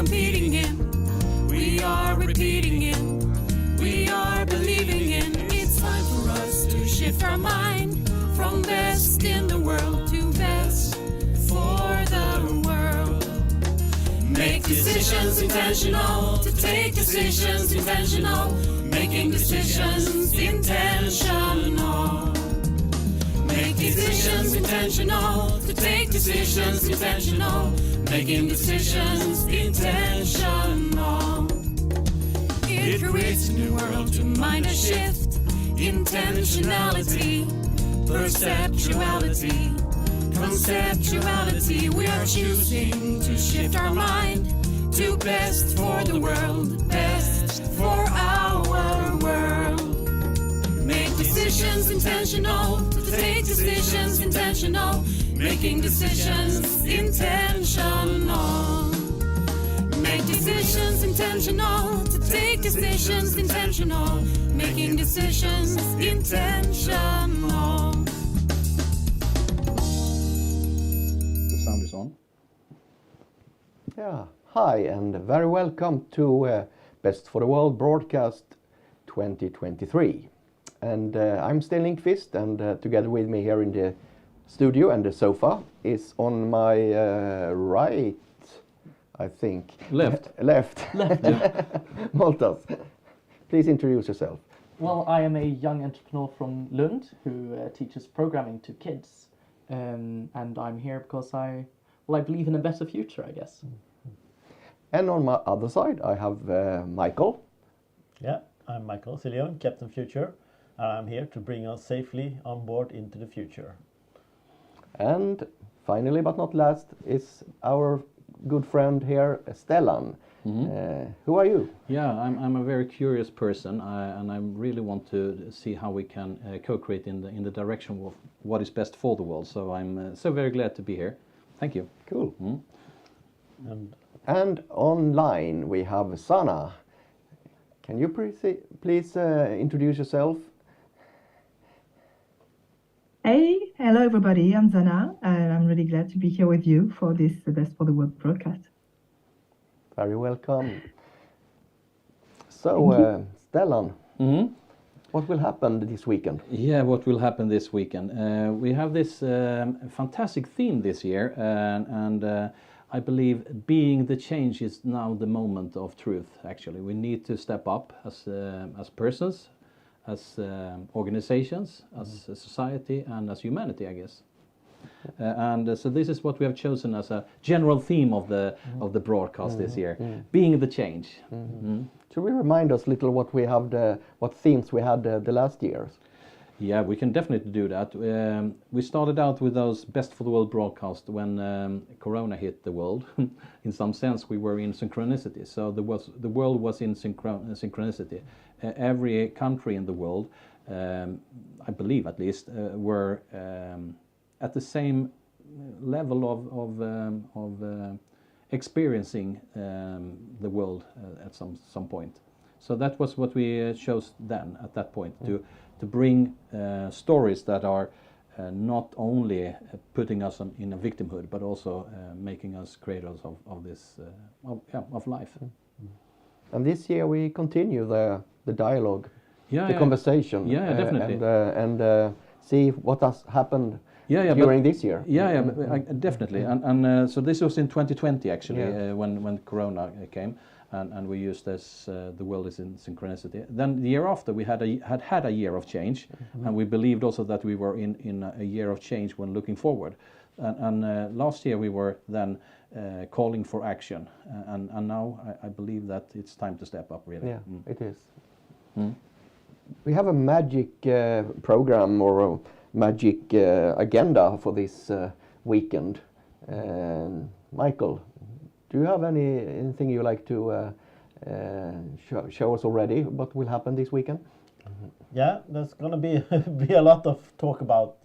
competing in, we are repeating it, we are believing in. It's time for us to shift our mind from best in the world to best for the world. Make decisions intentional, to take decisions intentional, making decisions intentional. Make decisions intentional, to take decisions intentional, making decisions intentional. It creates a new world to mind a shift, intentionality, perceptuality, conceptuality. We are choosing to shift our mind to best for the world, best for our world. Make decisions intentional, to take decisions intentional, making decisions intentional. Make decisions intentional, to take decisions intentional, making decisions intentional. The sound is on. Yeah, hi and very welcome to Best for the World broadcast 2023. And I'm Sten Lindqvist, and together with me here in the studio and the sofa is on my right, I think. Left. Left. Maltas. Please introduce yourself. Well, I am a young entrepreneur from Lund who teaches programming to kids. And I'm here because I believe in a better future, I guess. And on my other side, I have Michael. Yeah, I'm Michael Sillion, Captain Future. I'm here to bring us safely on board into the future. And finally, but not last, is our good friend here, Stellan. Who are you? Yeah, I'm a very curious person, and I really want to see how we can co-create in the direction of what is best for the world. So I'm so very glad to be here. Thank you. Cool. And online we have Sana. Can you please introduce yourself? Hey, hello everybody, I'm Zana, and I'm really glad to be here with you for this Best for the World broadcast. Very welcome. So, Stellan, what will happen this weekend? Yeah, what will happen this weekend? We have this fantastic theme this year, and I believe being the change is now the moment of truth. Actually, we need to step up as persons, as organizations, as a society, and as humanity, I guess. So this is what we have chosen as a general theme of the broadcast this year: being the change. Should we remind us a little what themes we had the last years? Yeah, we can definitely do that. We started out with those Best for the World broadcasts when Corona hit the world. In some sense, we were in synchronicity. So the world was in synchronicity. Every country in the world, I believe at least, were at the same level of experiencing the world at some point. So that was what we chose then at that point, to bring stories that are not only putting us in a victimhood, but also making us creators of this of life. And this year we continue the dialogue, the conversation, definitely, and see what has happened during this year. Definitely. And so this was in 2020 actually, when Corona came. And we used this, the world is in synchronicity. Then the year after, we had a year of change, and we believed also that we were in a year of change when looking forward. And last year we were then calling for action, and now I believe that it's time to step up, really. Yeah, it is. We have a magic program or a magic agenda for this weekend. Michael, do you have anything you like to show us already? What will happen this weekend? Yeah, there's going to be a lot of talk about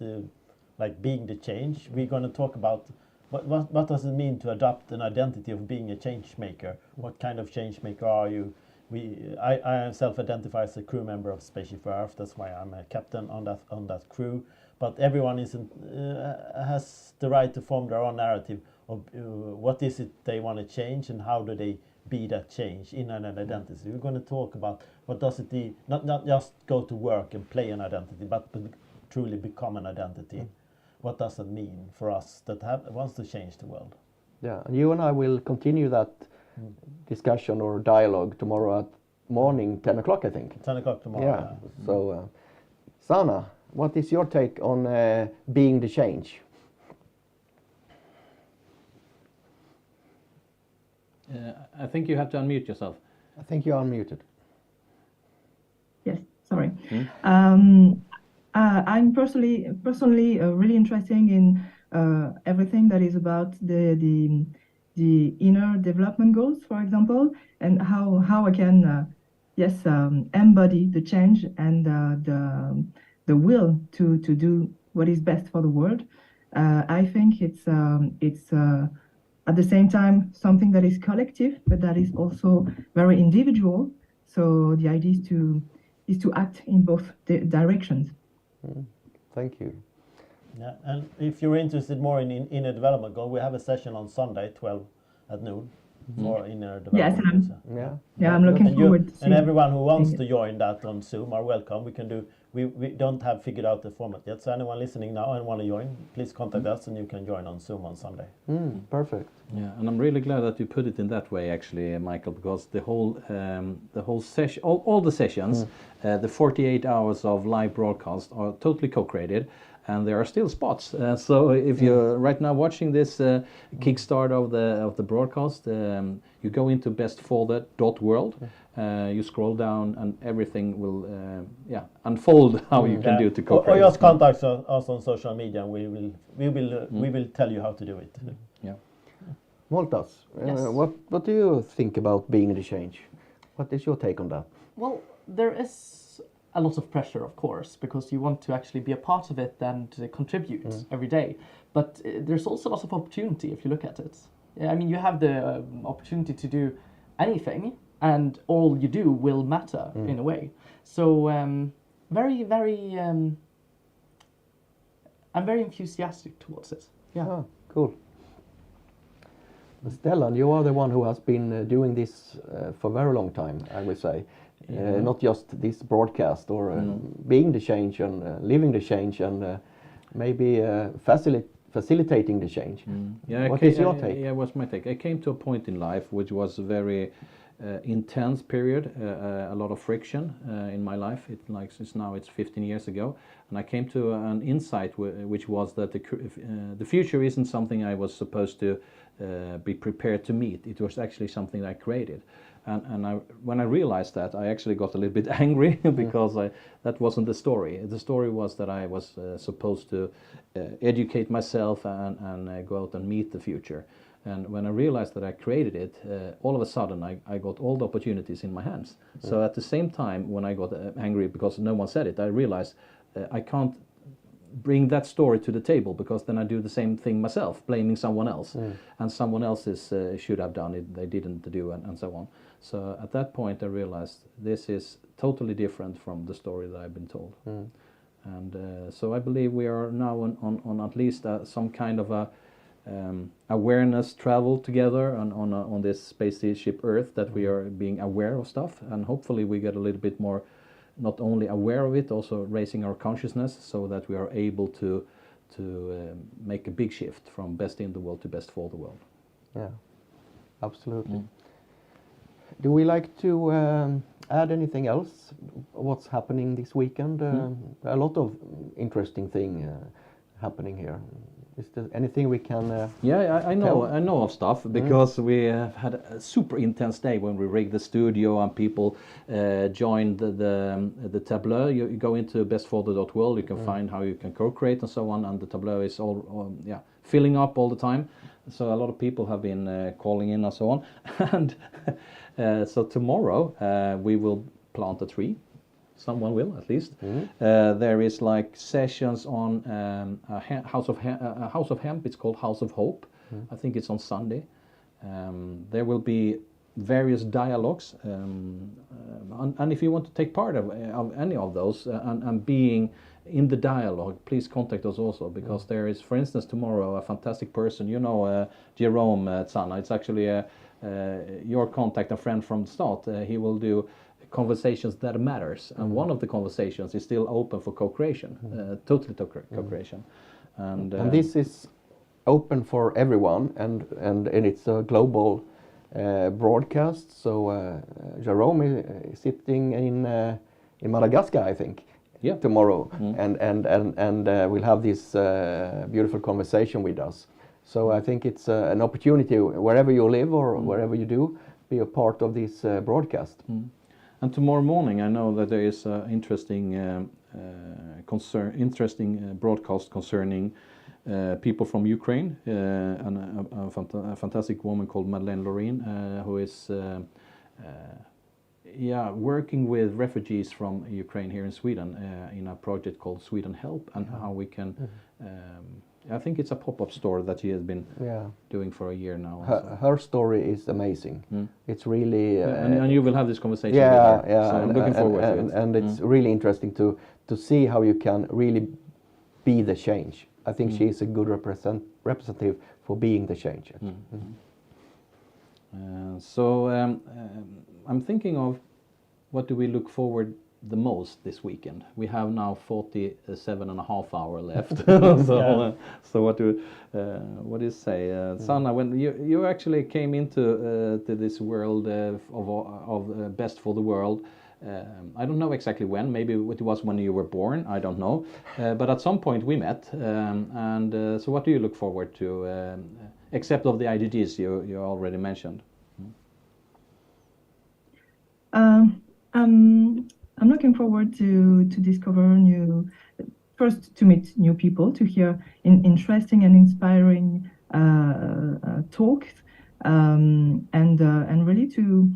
like being the change. We're going to talk about what does it mean to adopt an identity of being a change maker. What kind of change maker are you? I self-identify as a crew member of Spaceship Earth. That's why I'm a captain on that crew. But everyone has the right to form their own narrative of what is it they want to change and how do they be that change in an identity. We're going to talk about what does it not just go to work and play an identity, but truly become an identity. What does it mean for us that wants to change the world? Yeah, and you and I will continue that discussion or dialogue tomorrow at morning, 10 o'clock, I think. 10 o'clock tomorrow. Yeah. So, Sana, what is your take on being the change? I think you have to unmute yourself. I think you're unmuted. Yes, sorry. I'm personally really interested in everything that is about the inner development goals, for example, and how I can embody the change and the will to do what is best for the world. I think it's at the same time something that is collective, but that is also very individual. So the idea is to act in both directions. Thank you. Yeah, and if you're interested more in inner development goal, we have a session on Sunday, 12 at noon, for inner development goals. Yeah. I'm looking forward. And everyone who wants to join that on Zoom are welcome. We can do. We don't have figured out the format yet. So anyone listening now and want to join, please contact us, and you can join on Zoom on Sunday. Perfect. Yeah, and I'm really glad that you put it in that way, actually, Michael, because the whole session, all the sessions, the 48 hours of live broadcast are totally co-created, and there are still spots. So if you're right now watching this kickstart of the broadcast, you go into bestfolder.world. You scroll down, and everything will unfold how you can do it to co-create. Or just contact us on social media, and we will tell you how to do it. Yeah. Moltas, Yes. what do you think about being the change? What is your take on that? Well, there is a lot of pressure, of course, because you want to actually be a part of it and contribute every day. But there's also a lot of opportunity if you look at it. I mean, you have the opportunity to do anything, and all you do will matter in a way. So very, very, I'm very enthusiastic towards it. Yeah. Ah, cool. Stellan, you are the one who has been doing this for a very long time, I would say. Not just this broadcast or being the change and living the change and maybe facilitating the change. Yeah, What is your take? Yeah, what's my take? I came to a point in life which was a very intense period, a lot of friction in my life. It's 15 years ago, and I came to an insight which was that the future isn't something I was supposed to be prepared to meet. It was actually something I created. And when I realized that, I actually got a little bit angry because that wasn't the story. The story was that I was supposed to educate myself and go out and meet the future. And when I realized that I created it, all of a sudden I got all the opportunities in my hands. So at the same time, when I got angry because no one said it, I realized I can't bring that story to the table, because then I do the same thing myself, blaming someone else. And someone else should have done it, they didn't do, and so on. So at that point I realized this is totally different from the story that I've been told. And so I believe we are now on at least some kind of a awareness travel together on this spaceship Earth, that we are being aware of stuff, and hopefully we get a little bit more not only aware of it, also raising our consciousness so that we are able to make a big shift from best in the world to best for the world. Yeah, absolutely. Do we like to add anything else? What's happening this weekend? A lot of interesting thing happening here. Is there anything we can I know of stuff, because we have had a super intense day when we rigged the studio and people joined the tableau. You go into bestfolder.world, you can find how you can co-create and so on, and the tableau is all filling up all the time. So a lot of people have been calling in and so on. And so tomorrow we will plant a tree. Someone will, at least. There is like sessions on a house of hemp. It's called House of Hope. I think it's on Sunday. There will be various dialogues, and if you want to take part of any of those and being in the dialogue, please contact us also, because there is, for instance, tomorrow a fantastic person, Jerome Zana. It's actually your contact, a friend from the start. He will do conversations that matters, and one of the conversations is still open for co-creation, totally co-creation, and this is open for everyone, and it's a global broadcast. So Jerome is sitting in Madagascar, I think, tomorrow, and we'll have this beautiful conversation with us. So I think it's an opportunity, wherever you live or wherever you do, be a part of this broadcast. And tomorrow morning, I know that there is an interesting broadcast concerning people from Ukraine, and a fantastic woman called Madeleine Lorraine, who is working with refugees from Ukraine here in Sweden in a project called Sweden Help, and how we can. I think it's a pop-up store that she has been doing for a year now. Her story is amazing. It's really and you will have this conversation with her. So I'm looking forward to it. And it's really interesting to see how you can really be the change. I think she's a good representative for being the change. So I'm thinking of, what do we look forward the most this weekend? We have now 47 and a half hour left. So what do you say, Sanna? When you actually came into to this world of Best for the World, I don't know exactly when. Maybe it was when you were born. I don't know. But at some point we met. So what do you look forward to, except of the IDGs you already mentioned? I'm looking forward to discover to meet new people, to hear interesting and inspiring talks, and really to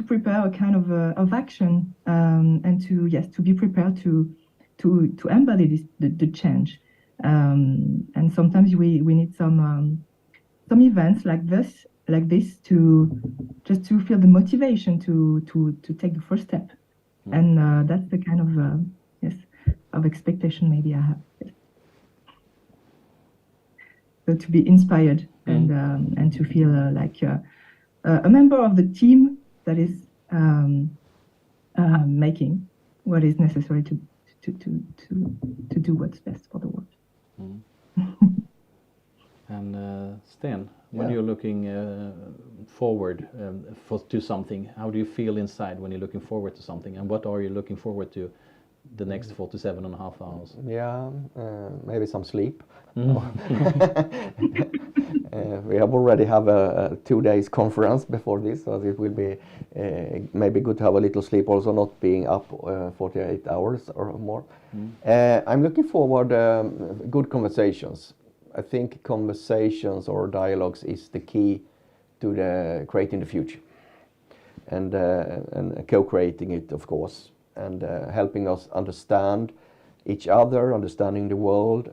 prepare a kind of action, and to be prepared to embody the change. And sometimes we need some events like this to feel the motivation to take the first step. And that's the kind of expectation maybe I have. So to be inspired and to feel like a member of the team that is making what is necessary to do what's best for the world. And Sten, when you're looking forward to something, how do you feel inside when you're looking forward to something? And what are you looking forward to the next 47 and a half hours? Maybe some sleep. We have already have a 2 days conference before this, so it will be maybe good to have a little sleep, also not being up 48 hours or more. I'm looking forward good conversations. I think conversations or dialogues is the key to creating the future, and co-creating it, of course, and helping us understand each other, understanding the world,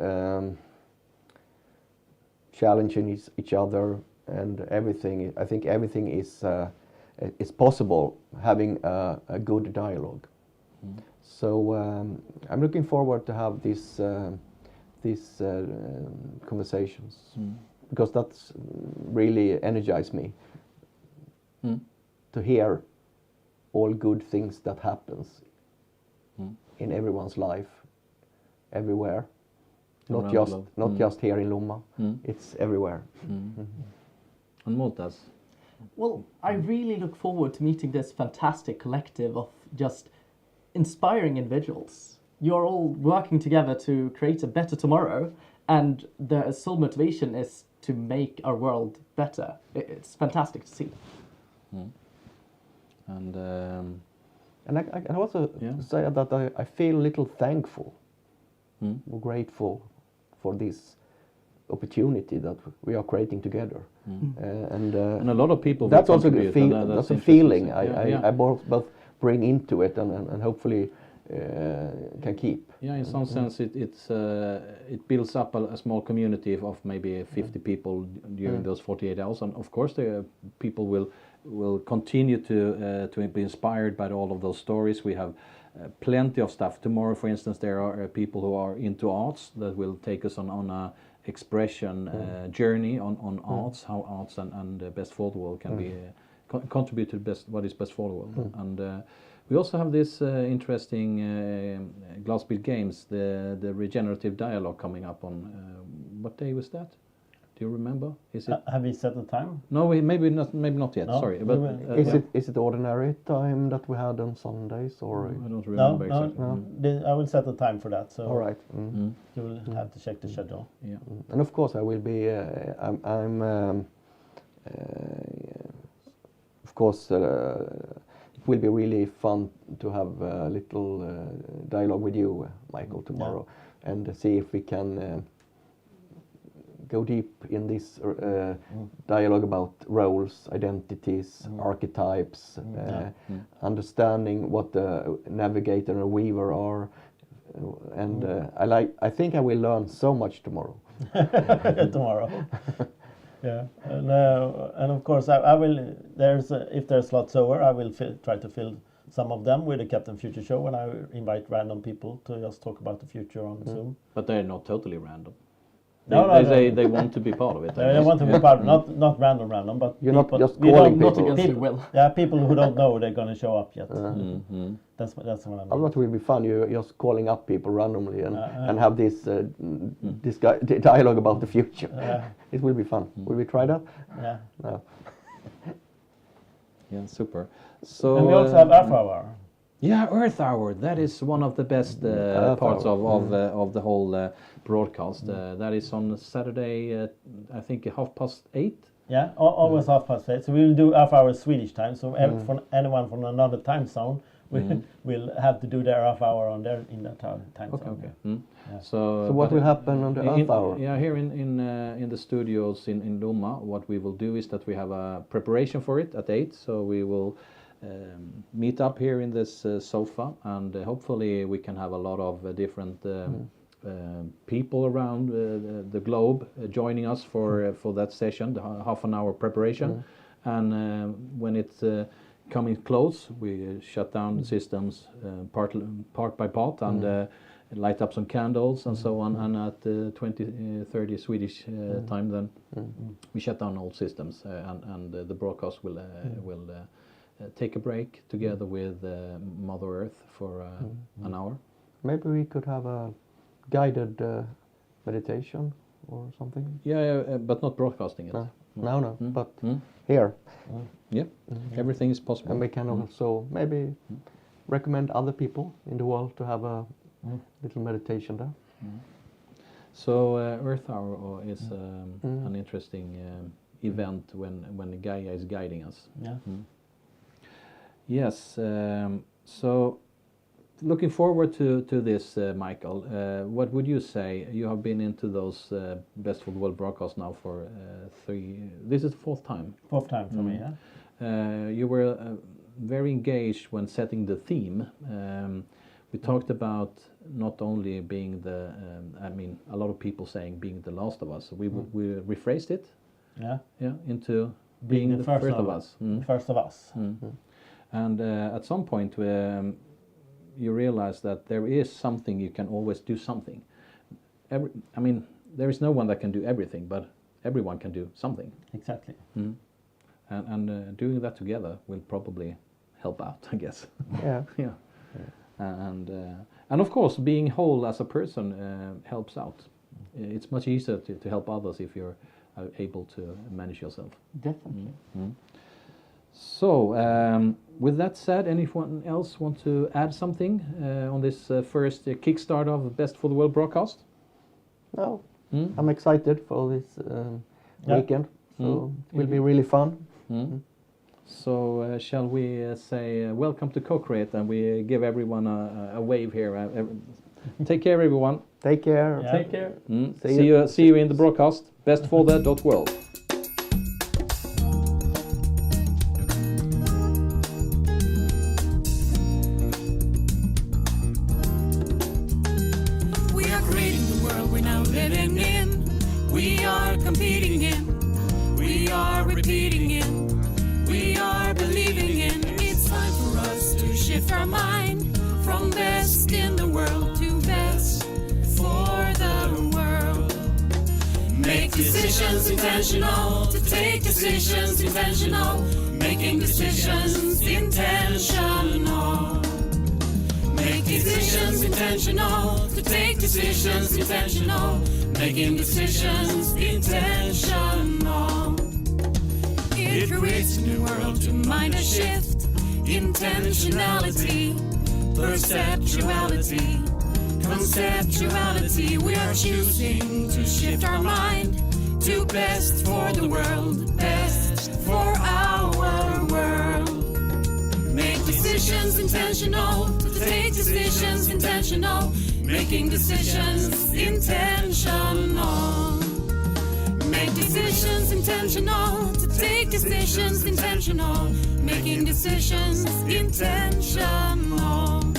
challenging each other, and everything. I think everything is possible having a good dialogue. So I'm looking forward to have these conversations, because that's really energized me to hear all good things that happens in everyone's life, everywhere, not just here in Lomma. It's everywhere. And Multas? Well, I really look forward to meeting this fantastic collective of just inspiring individuals. You're all working together to create a better tomorrow, and the sole motivation is to make our world better. It's fantastic to see. And I can also say that I feel a little thankful, grateful for this opportunity that we are creating together. And a lot of people. That's also that's a feeling I both bring into it, and hopefully can keep. Yeah, in some sense, it builds up a small community of maybe 50 people during those 48 hours, and of course, the people will continue to be inspired by all of those stories. We have plenty of stuff. Tomorrow, for instance, there are people who are into arts that will take us on a expression journey on arts, how arts and Best for the World can be contribute to what is best for the world. And we also have this interesting Glassbeat Games, the regenerative dialogue coming up on what day was that? Do you remember? Is it? Have we set the time? No, maybe not yet. No, Sorry, we but will- Is it ordinary time that we had on Sundays or? I don't No, remember no, exactly. I will set the time for that. So All right. you will have to check the schedule. Yeah. And of course, I will be. Of course, it will be really fun to have a little dialogue with you, Michael, tomorrow, and see if we can go deep in this dialogue about roles, identities, archetypes, understanding what the navigator and weaver are, and I think I will learn so much tomorrow. Tomorrow. Yeah, and of course I will. If there's slots over, I will try to fill some of them with the Captain Future show, and I invite random people to just talk about the future on Zoom. But they're not totally random. No, They want to be part of it. I I guess. want to be part, not random, but You're not people, just we calling don't- Not people. against your will. Yeah, people who don't know they're going to show up yet. That's what I mean. What will be fun? You're just calling up people randomly and have this dialogue about the future. It will be fun. Will we try that? Yeah. No. Yeah, super. So And we also have Earth Hour. yeah, Earth Hour. That is one of the best parts of the whole broadcast. That is on Saturday, I think 8:30. Yeah, always 8:30. So we will do Earth Hour Swedish time. So for anyone from another time zone will have to do their Earth Hour in that time zone. Okay. So what but will happen on the Earth Hour? Yeah, here in the studios in Lomma, what we will do is that we have a preparation for it at 8. So we will meet up here in this sofa, and hopefully we can have a lot of different people around the globe joining us for that session, the half an hour preparation. And when it's coming close, we shut down the systems part by part and light up some candles and so on. And at 20:30 Swedish time, then we shut down all systems, and the broadcast will take a break together with Mother Earth for an hour. Maybe we could have a guided meditation or something. Yeah, but not broadcasting it. No, but here. Yeah, everything is possible. And we can also maybe recommend other people in the world to have a little meditation there. So Earth Hour is an interesting event when Gaia is guiding us. Yeah. Yes. So looking forward to this, Michael. What would you say? You have been into those Best for the World broadcasts now for 3. This is the 4th time. 4th time for me. Yeah. You were very engaged when setting the theme. We talked about not only being a lot of people saying being the last of us. We rephrased it. Yeah. Into being the first of us. First of us. And at some point, you realize that there is something you can always do something. There is no one that can do everything, but everyone can do something. Exactly. And doing that together will probably help out, I guess. Yeah. Yeah. And of course, being whole as a person helps out. It's much easier to help others if you're able to manage yourself. Definitely. So, with that said, anyone else want to add something on this first kickstart of Best for the World broadcast? No, I'm excited for this weekend. So it will be really fun. So shall we say welcome to Co-Create, and we give everyone a wave here. Take care, everyone. Take care. Yeah. Take care. See you in the broadcast. bestforthe.world. We are creating the world we're now living in. We are competing in. We are repeating in. We are believing in. It's time for us to shift our mind from decisions intentional, to take decisions intentional, making decisions intentional. Make decisions intentional, to take decisions intentional, making decisions intentional. It creates a new world to mind a shift, intentionality, perceptuality, conceptuality. We are choosing to shift our mind to best for the world, best for our world. Make decisions intentional, to take decisions intentional, making decisions intentional. Make decisions intentional, to take decisions intentional, making decisions intentional.